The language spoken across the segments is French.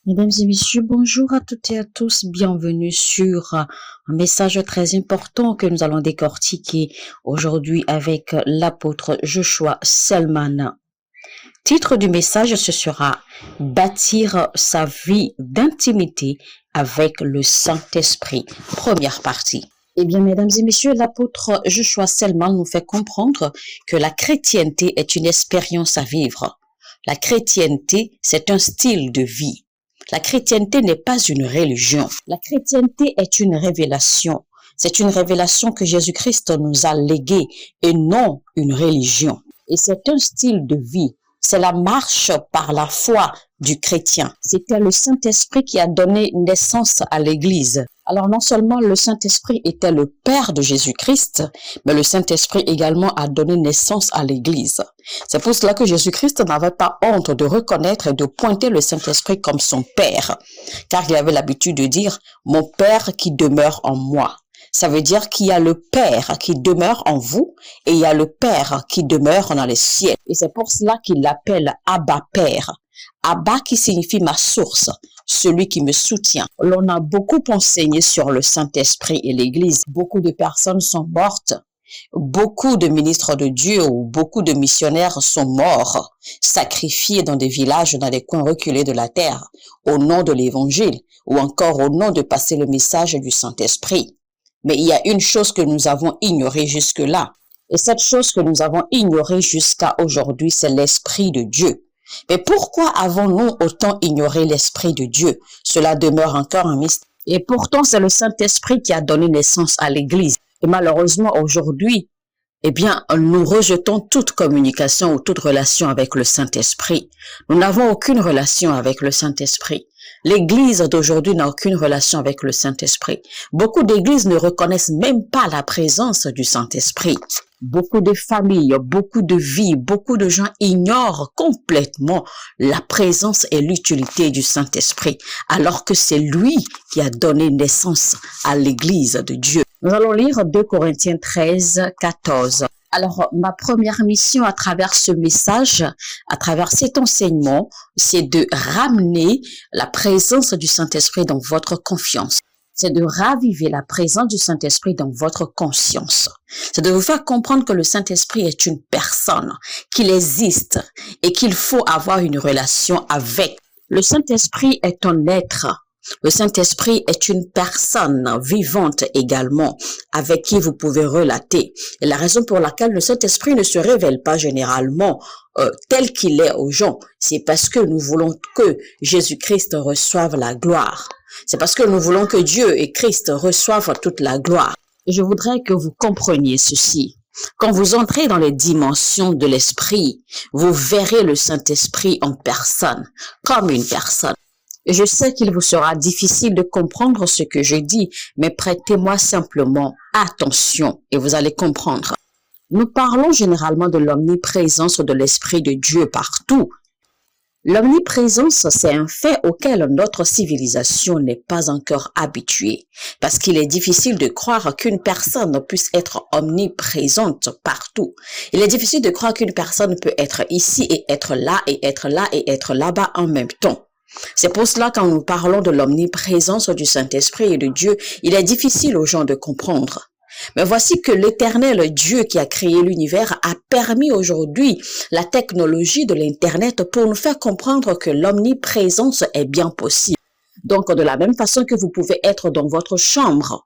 Mesdames et messieurs, bonjour à toutes et à tous. Bienvenue sur un message très important que nous allons décortiquer aujourd'hui avec l'apôtre Joshua Selman. Titre du message, ce sera « Bâtir sa vie d'intimité avec le Saint-Esprit ». Première partie. Eh bien, mesdames et messieurs, l'apôtre Joshua Selman nous fait comprendre que la chrétienté est une expérience à vivre. La chrétienté, c'est un style de vie. La chrétienté n'est pas une religion. La chrétienté est une révélation. C'est une révélation que Jésus-Christ nous a léguée et non une religion. Et c'est un style de vie. C'est la marche par la foi du chrétien. C'était le Saint-Esprit qui a donné naissance à l'Église. Alors non seulement le Saint-Esprit était le Père de Jésus-Christ, mais le Saint-Esprit également a donné naissance à l'Église. C'est pour cela que Jésus-Christ n'avait pas honte de reconnaître et de pointer le Saint-Esprit comme son Père, car il avait l'habitude de dire « Mon Père qui demeure en moi ». Ça veut dire qu'il y a le Père qui demeure en vous et il y a le Père qui demeure dans les cieux. Et c'est pour cela qu'il l'appelle Abba Père. Abba qui signifie ma source, celui qui me soutient. L'on a beaucoup enseigné sur le Saint-Esprit et l'Église. Beaucoup de personnes sont mortes. Beaucoup de ministres de Dieu ou beaucoup de missionnaires sont morts, sacrifiés dans des villages, dans les coins reculés de la terre, au nom de l'Évangile ou encore au nom de passer le message du Saint-Esprit. Mais il y a une chose que nous avons ignorée jusque-là. Et cette chose que nous avons ignorée jusqu'à aujourd'hui, c'est l'Esprit de Dieu. Mais pourquoi avons-nous autant ignoré l'Esprit de Dieu? Cela demeure encore un mystère. Et pourtant, c'est le Saint-Esprit qui a donné naissance à l'Église. Et malheureusement, aujourd'hui, eh bien, nous rejetons toute communication ou toute relation avec le Saint-Esprit. Nous n'avons aucune relation avec le Saint-Esprit. L'Église d'aujourd'hui n'a aucune relation avec le Saint-Esprit. Beaucoup d'églises ne reconnaissent même pas la présence du Saint-Esprit. Beaucoup de familles, beaucoup de vies, beaucoup de gens ignorent complètement la présence et l'utilité du Saint-Esprit, alors que c'est lui qui a donné naissance à l'Église de Dieu. Nous allons lire 2 Corinthiens 13, 14. Alors, ma première mission à travers ce message, à travers cet enseignement, c'est de ramener la présence du Saint-Esprit dans votre confiance. C'est de raviver la présence du Saint-Esprit dans votre conscience. C'est de vous faire comprendre que le Saint-Esprit est une personne, qu'il existe et qu'il faut avoir une relation avec. Le Saint-Esprit est un être. Le Saint-Esprit est une personne vivante également, avec qui vous pouvez relater. Et la raison pour laquelle le Saint-Esprit ne se révèle pas généralement tel qu'il est aux gens, c'est parce que nous voulons que Jésus-Christ reçoive la gloire. C'est parce que nous voulons que Dieu et Christ reçoivent toute la gloire. Et je voudrais que vous compreniez ceci. Quand vous entrez dans les dimensions de l'Esprit, vous verrez le Saint-Esprit en personne, comme une personne. Et je sais qu'il vous sera difficile de comprendre ce que je dis, mais prêtez-moi simplement attention et vous allez comprendre. Nous parlons généralement de l'omniprésence de l'Esprit de Dieu partout. L'omniprésence, c'est un fait auquel notre civilisation n'est pas encore habituée, parce qu'il est difficile de croire qu'une personne puisse être omniprésente partout. Il est difficile de croire qu'une personne peut être ici et être là et être là et être là-bas en même temps. C'est pour cela, quand nous parlons de l'omniprésence du Saint-Esprit et de Dieu, il est difficile aux gens de comprendre. Mais voici que l'Éternel Dieu qui a créé l'univers a permis aujourd'hui la technologie de l'Internet pour nous faire comprendre que l'omniprésence est bien possible. Donc, de la même façon que vous pouvez être dans votre chambre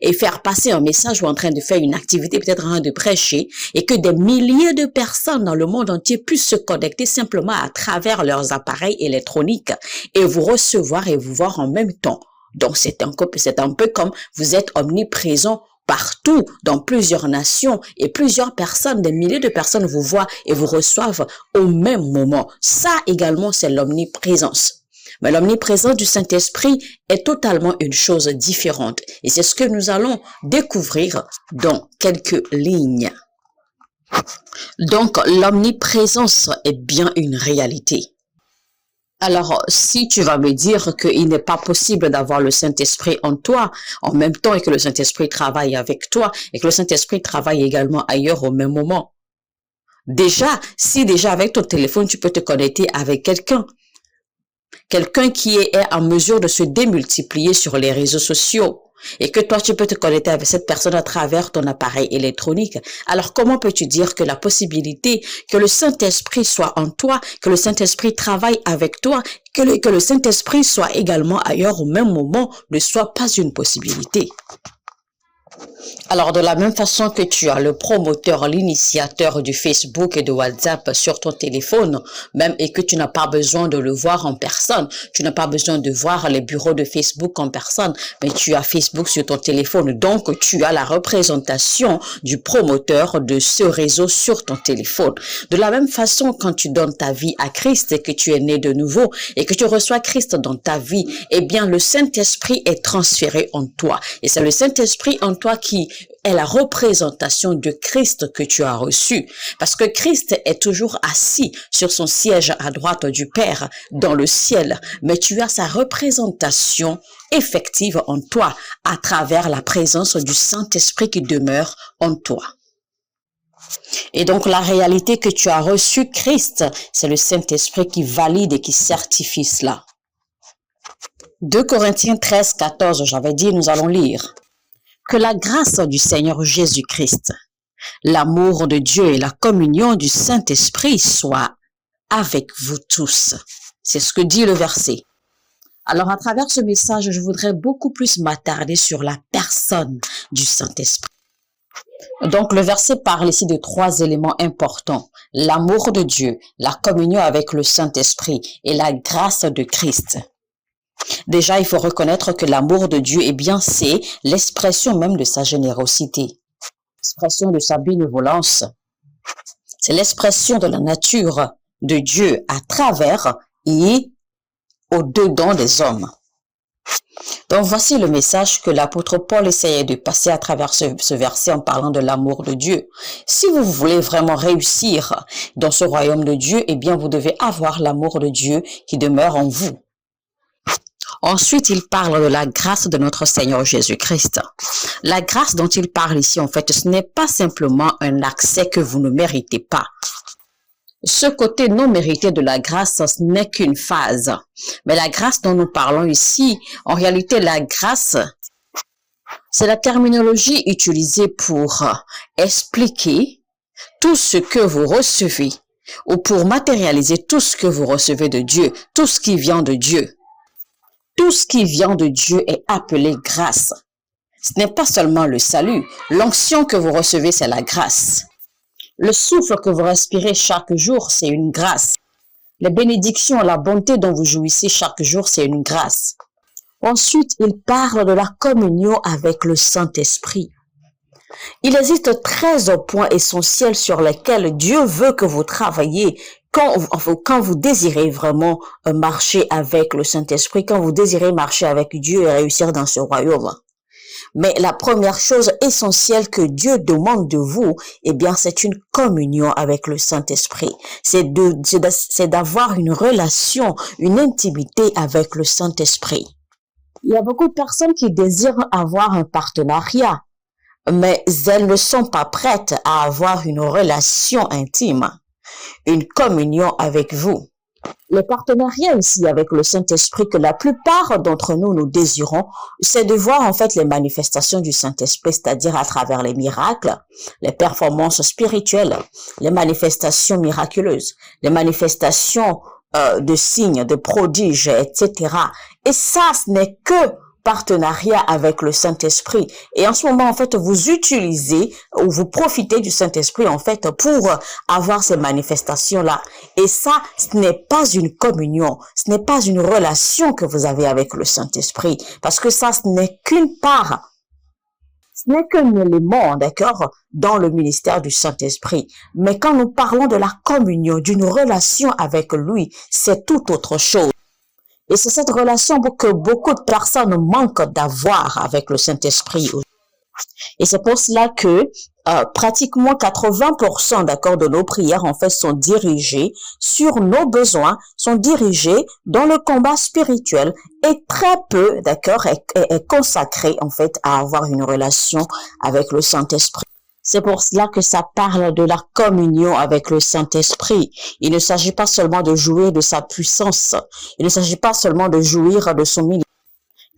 et faire passer un message ou en train de faire une activité, peut-être en train de prêcher, et que des milliers de personnes dans le monde entier puissent se connecter simplement à travers leurs appareils électroniques et vous recevoir et vous voir en même temps. Donc, c'est un peu comme vous êtes omniprésent partout, dans plusieurs nations, et plusieurs personnes, des milliers de personnes vous voient et vous reçoivent au même moment. Ça également, c'est l'omniprésence. Mais l'omniprésence du Saint-Esprit est totalement une chose différente. Et c'est ce que nous allons découvrir dans quelques lignes. Donc, l'omniprésence est bien une réalité. Alors, si tu vas me dire qu'il n'est pas possible d'avoir le Saint-Esprit en toi en même temps et que le Saint-Esprit travaille avec toi et que le Saint-Esprit travaille également ailleurs au même moment. Déjà, si déjà avec ton téléphone, tu peux te connecter avec quelqu'un, quelqu'un qui est en mesure de se démultiplier sur les réseaux sociaux et que toi, tu peux te connecter avec cette personne à travers ton appareil électronique. Alors, comment peux-tu dire que la possibilité que le Saint-Esprit soit en toi, que le Saint-Esprit travaille avec toi, que le Saint-Esprit soit également ailleurs au même moment ne soit pas une possibilité? Alors, de la même façon que tu as le promoteur, l'initiateur du Facebook et de WhatsApp sur ton téléphone, même et que tu n'as pas besoin de le voir en personne, tu n'as pas besoin de voir les bureaux de Facebook en personne, mais tu as Facebook sur ton téléphone, donc tu as la représentation du promoteur de ce réseau sur ton téléphone. De la même façon, quand tu donnes ta vie à Christ et que tu es né de nouveau et que tu reçois Christ dans ta vie, eh bien, le Saint-Esprit est transféré en toi. Et c'est le Saint-Esprit en toi qui est la représentation de Christ que tu as reçu. Parce que Christ est toujours assis sur son siège à droite du Père dans le ciel. Mais tu as sa représentation effective en toi à travers la présence du Saint-Esprit qui demeure en toi. Et donc, la réalité que tu as reçu Christ, c'est le Saint-Esprit qui valide et qui certifie cela. 2 Corinthiens 13, 14, j'avais dit, nous allons lire. Que la grâce du Seigneur Jésus-Christ, l'amour de Dieu et la communion du Saint-Esprit soient avec vous tous. C'est ce que dit le verset. Alors, à travers ce message, je voudrais beaucoup plus m'attarder sur la personne du Saint-Esprit. Donc, le verset parle ici de 3 éléments importants. L'amour de Dieu, la communion avec le Saint-Esprit et la grâce de Christ. Déjà, il faut reconnaître que l'amour de Dieu, eh bien, c'est l'expression même de sa générosité, l'expression de sa bénévolence. C'est l'expression de la nature de Dieu à travers et au-dedans des hommes. Donc, voici le message que l'apôtre Paul essayait de passer à travers ce verset en parlant de l'amour de Dieu. Si vous voulez vraiment réussir dans ce royaume de Dieu, eh bien, vous devez avoir l'amour de Dieu qui demeure en vous. Ensuite, il parle de la grâce de notre Seigneur Jésus-Christ. La grâce dont il parle ici, en fait, ce n'est pas simplement un accès que vous ne méritez pas. Ce côté non mérité de la grâce, ce n'est qu'une phase. Mais la grâce dont nous parlons ici, en réalité, la grâce, c'est la terminologie utilisée pour expliquer tout ce que vous recevez ou pour matérialiser tout ce que vous recevez de Dieu, tout ce qui vient de Dieu. Tout ce qui vient de Dieu est appelé grâce. Ce n'est pas seulement le salut. L'onction que vous recevez, c'est la grâce. Le souffle que vous respirez chaque jour, c'est une grâce. Les bénédictions, la bonté dont vous jouissez chaque jour, c'est une grâce. Ensuite, il parle de la communion avec le Saint-Esprit. Il existe 13 points essentiels sur lesquels Dieu veut que vous travailliez quand vous désirez vraiment marcher avec le Saint-Esprit, quand vous désirez marcher avec Dieu et réussir dans ce royaume. Mais la première chose essentielle que Dieu demande de vous, eh bien, c'est une communion avec le Saint-Esprit. C'est d'avoir une relation, une intimité avec le Saint-Esprit. Il y a beaucoup de personnes qui désirent avoir un partenariat, mais elles ne sont pas prêtes à avoir une relation intime, une communion avec vous. Le partenariat ici avec le Saint-Esprit que la plupart d'entre nous désirons, c'est de voir en fait les manifestations du Saint-Esprit, c'est-à-dire à travers les miracles, les performances spirituelles, les manifestations miraculeuses, les manifestations de signes, de prodiges, etc. Et ça, ce n'est que partenariat avec le Saint-Esprit. Et en ce moment, en fait, vous utilisez ou vous profitez du Saint-Esprit, en fait, pour avoir ces manifestations-là. Et ça, ce n'est pas une communion, ce n'est pas une relation que vous avez avec le Saint-Esprit. Parce que ça, ce n'est qu'une part. Ce n'est qu'un élément, d'accord, dans le ministère du Saint-Esprit. Mais quand nous parlons de la communion, d'une relation avec lui, c'est tout autre chose. Et c'est cette relation que beaucoup de personnes manquent d'avoir avec le Saint-Esprit. Et c'est pour cela que pratiquement 80% d'accord de nos prières en fait sont dirigées sur nos besoins, sont dirigées dans le combat spirituel et très peu d'accord est consacré en fait à avoir une relation avec le Saint-Esprit. C'est pour cela que ça parle de la communion avec le Saint-Esprit. Il ne s'agit pas seulement de jouir de sa puissance. Il ne s'agit pas seulement de jouir de son ministère.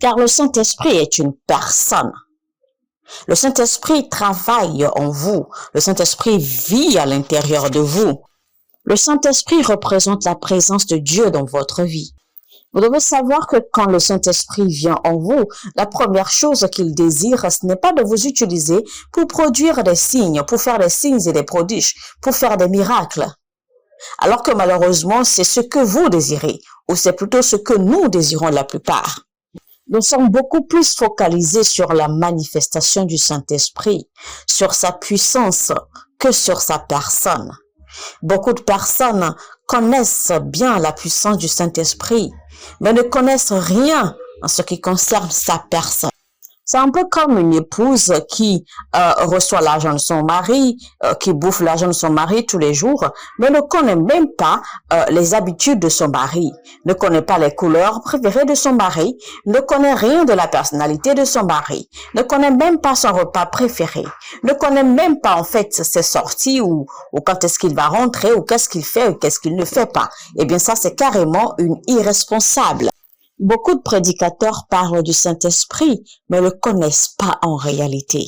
Car le Saint-Esprit est une personne. Le Saint-Esprit travaille en vous. Le Saint-Esprit vit à l'intérieur de vous. Le Saint-Esprit représente la présence de Dieu dans votre vie. Vous devez savoir que quand le Saint-Esprit vient en vous, la première chose qu'il désire, ce n'est pas de vous utiliser pour produire des signes, pour faire des signes et des prodiges, pour faire des miracles. Alors que malheureusement, c'est ce que vous désirez, ou c'est plutôt ce que nous désirons la plupart. Nous sommes beaucoup plus focalisés sur la manifestation du Saint-Esprit, sur sa puissance, que sur sa personne. Beaucoup de personnes connaissent bien la puissance du Saint-Esprit, mais ne connaissent rien en ce qui concerne sa personne. C'est un peu comme une épouse qui reçoit l'argent de son mari, qui bouffe l'argent de son mari tous les jours, mais ne connaît même pas les habitudes de son mari, ne connaît pas les couleurs préférées de son mari, ne connaît rien de la personnalité de son mari, ne connaît même pas son repas préféré, ne connaît même pas en fait ses sorties ou quand est-ce qu'il va rentrer ou qu'est-ce qu'il fait ou qu'est-ce qu'il ne fait pas. Eh bien ça, c'est carrément une irresponsable. Beaucoup de prédicateurs parlent du Saint-Esprit, mais ne le connaissent pas en réalité.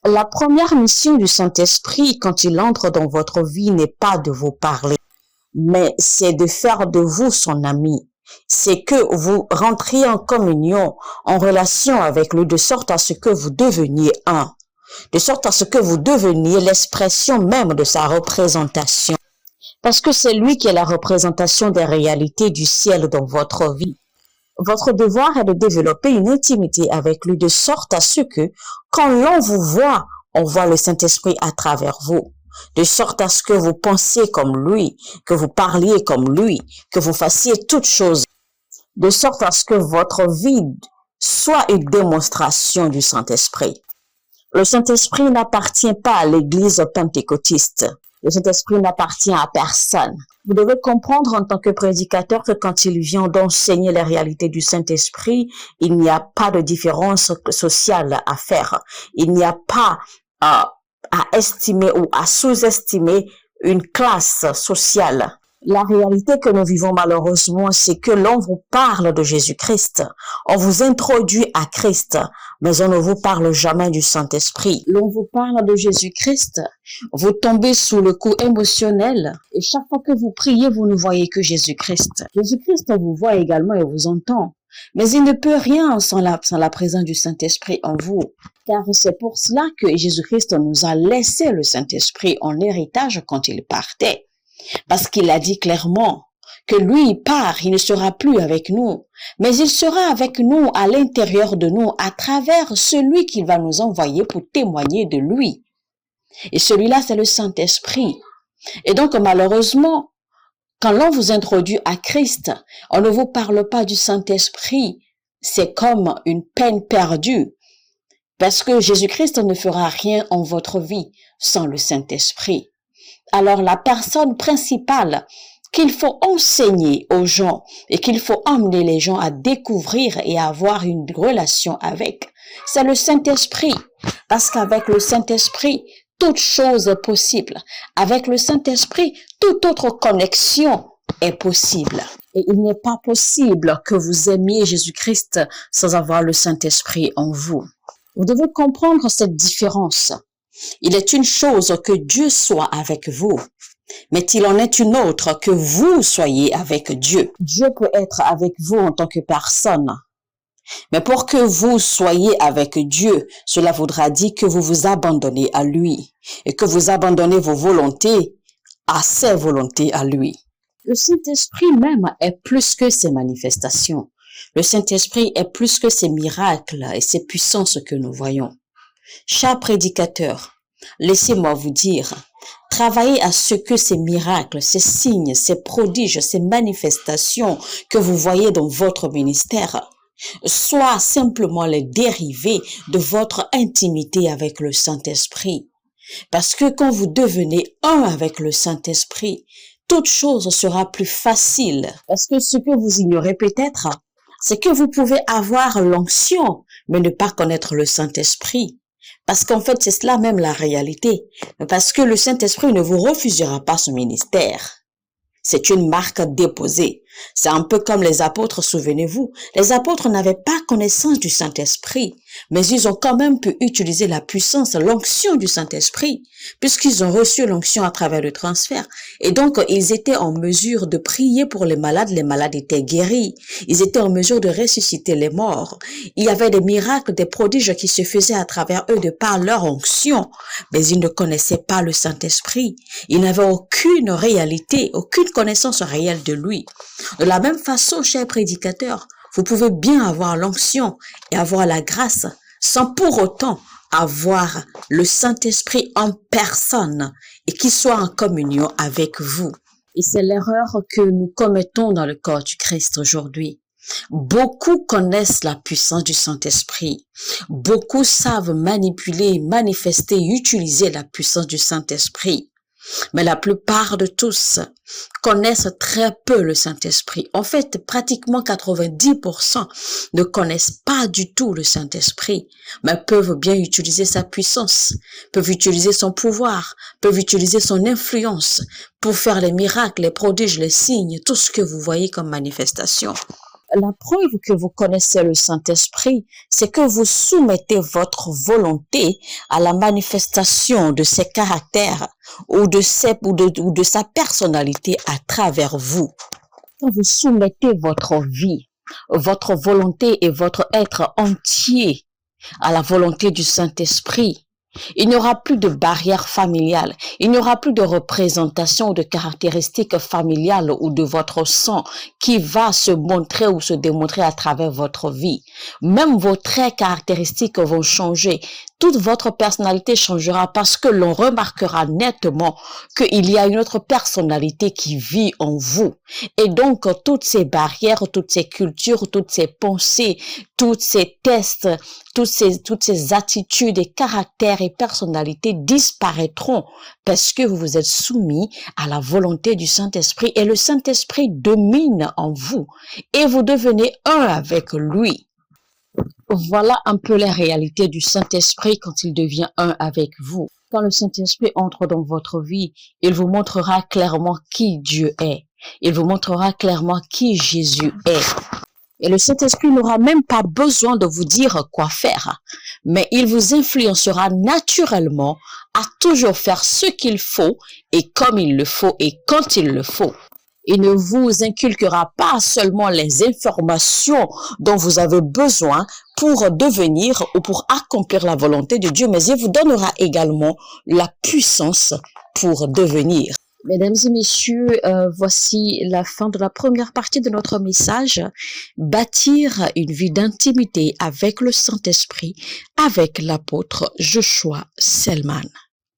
La première mission du Saint-Esprit, quand il entre dans votre vie, n'est pas de vous parler, mais c'est de faire de vous son ami. C'est que vous rentriez en communion, en relation avec lui, de sorte à ce que vous deveniez un, de sorte à ce que vous deveniez l'expression même de sa représentation. Parce que c'est lui qui est la représentation des réalités du ciel dans votre vie. Votre devoir est de développer une intimité avec lui de sorte à ce que, quand l'on vous voit, on voit le Saint-Esprit à travers vous. De sorte à ce que vous pensiez comme lui, que vous parliez comme lui, que vous fassiez toutes choses. De sorte à ce que votre vie soit une démonstration du Saint-Esprit. Le Saint-Esprit n'appartient pas à l'Église pentecôtiste. Le Saint-Esprit n'appartient à personne. Vous devez comprendre en tant que prédicateur que quand il vient d'enseigner les réalités du Saint-Esprit, il n'y a pas de différence sociale à faire. Il n'y a pas à estimer ou à sous-estimer une classe sociale. La réalité que nous vivons malheureusement, c'est que l'on vous parle de Jésus-Christ. On vous introduit à Christ, mais on ne vous parle jamais du Saint-Esprit. L'on vous parle de Jésus-Christ. Vous tombez sous le coup émotionnel et chaque fois que vous priez, vous ne voyez que Jésus-Christ. Jésus-Christ vous voit également et vous entend. Mais il ne peut rien sans la présence du Saint-Esprit en vous. Car c'est pour cela que Jésus-Christ nous a laissé le Saint-Esprit en héritage quand il partait. Parce qu'il a dit clairement que lui, il part, il ne sera plus avec nous, mais il sera avec nous à l'intérieur de nous à travers celui qu'il va nous envoyer pour témoigner de lui. Et celui-là, c'est le Saint-Esprit. Et donc, malheureusement, quand l'on vous introduit à Christ, on ne vous parle pas du Saint-Esprit. C'est comme une peine perdue. Parce que Jésus-Christ ne fera rien en votre vie sans le Saint-Esprit. Alors la personne principale qu'il faut enseigner aux gens et qu'il faut emmener les gens à découvrir et à avoir une relation avec, c'est le Saint-Esprit. Parce qu'avec le Saint-Esprit, toute chose est possible. Avec le Saint-Esprit, toute autre connexion est possible. Et il n'est pas possible que vous aimiez Jésus-Christ sans avoir le Saint-Esprit en vous. Vous devez comprendre cette différence. Il est une chose que Dieu soit avec vous, mais il en est une autre que vous soyez avec Dieu. Dieu peut être avec vous en tant que personne, mais pour que vous soyez avec Dieu, cela voudra dire que vous vous abandonnez à lui et que vous abandonnez vos volontés à ses volontés à lui. Le Saint-Esprit même est plus que ses manifestations. Le Saint-Esprit est plus que ces miracles et ces puissances que nous voyons. Chers prédicateurs, laissez-moi vous dire, travaillez à ce que ces miracles, ces signes, ces prodiges, ces manifestations que vous voyez dans votre ministère soient simplement les dérivés de votre intimité avec le Saint-Esprit. Parce que quand vous devenez un avec le Saint-Esprit, toute chose sera plus facile. Parce que ce que vous ignorez peut-être, c'est que vous pouvez avoir l'onction, mais ne pas connaître le Saint-Esprit. Parce qu'en fait, c'est cela même la réalité. Parce que le Saint-Esprit ne vous refusera pas son ministère. C'est une marque déposée. C'est un peu comme les apôtres, souvenez-vous. Les apôtres n'avaient pas connaissance du Saint-Esprit, mais ils ont quand même pu utiliser la puissance, l'onction du Saint-Esprit, puisqu'ils ont reçu l'onction à travers le transfert. Et donc, ils étaient en mesure de prier pour les malades étaient guéris. Ils étaient en mesure de ressusciter les morts. Il y avait des miracles, des prodiges qui se faisaient à travers eux de par leur onction, mais ils ne connaissaient pas le Saint-Esprit. Ils n'avaient aucune réalité, aucune connaissance réelle de lui. De la même façon, chers prédicateurs, vous pouvez bien avoir l'onction et avoir la grâce sans pour autant avoir le Saint-Esprit en personne et qu'il soit en communion avec vous. Et c'est l'erreur que nous commettons dans le corps du Christ aujourd'hui. Beaucoup connaissent la puissance du Saint-Esprit. Beaucoup savent manipuler, manifester, utiliser la puissance du Saint-Esprit. Mais la plupart de tous connaissent très peu le Saint-Esprit. En fait, pratiquement 90% ne connaissent pas du tout le Saint-Esprit, mais peuvent bien utiliser sa puissance, peuvent utiliser son pouvoir, peuvent utiliser son influence pour faire les miracles, les prodiges, les signes, tout ce que vous voyez comme manifestation. La preuve que vous connaissez le Saint-Esprit, c'est que vous soumettez votre volonté à la manifestation de ses caractères ou de sa personnalité à travers vous. Quand vous soumettez votre vie, votre volonté et votre être entier à la volonté du Saint-Esprit, il n'y aura plus de barrière familiale, il n'y aura plus de représentation ou de caractéristiques familiales ou de votre sang qui va se montrer ou se démontrer à travers votre vie. Même vos traits caractéristiques vont changer. Toute votre personnalité changera parce que l'on remarquera nettement qu'il y a une autre personnalité qui vit en vous. Et donc, toutes ces barrières, toutes ces cultures, toutes ces pensées, tous ces tests, toutes ces attitudes et caractères et personnalités disparaîtront parce que vous vous êtes soumis à la volonté du Saint-Esprit et le Saint-Esprit domine en vous et vous devenez un avec lui. Voilà un peu la réalité du Saint-Esprit quand il devient un avec vous. Quand le Saint-Esprit entre dans votre vie, il vous montrera clairement qui Dieu est. Il vous montrera clairement qui Jésus est. Et le Saint-Esprit n'aura même pas besoin de vous dire quoi faire, mais il vous influencera naturellement à toujours faire ce qu'il faut et comme il le faut et quand il le faut. Il ne vous inculquera pas seulement les informations dont vous avez besoin pour devenir ou pour accomplir la volonté de Dieu, mais il vous donnera également la puissance pour devenir. Mesdames et messieurs, voici la fin de la première partie de notre message. Bâtir une vie d'intimité avec le Saint-Esprit avec l'apôtre Joshua Selman.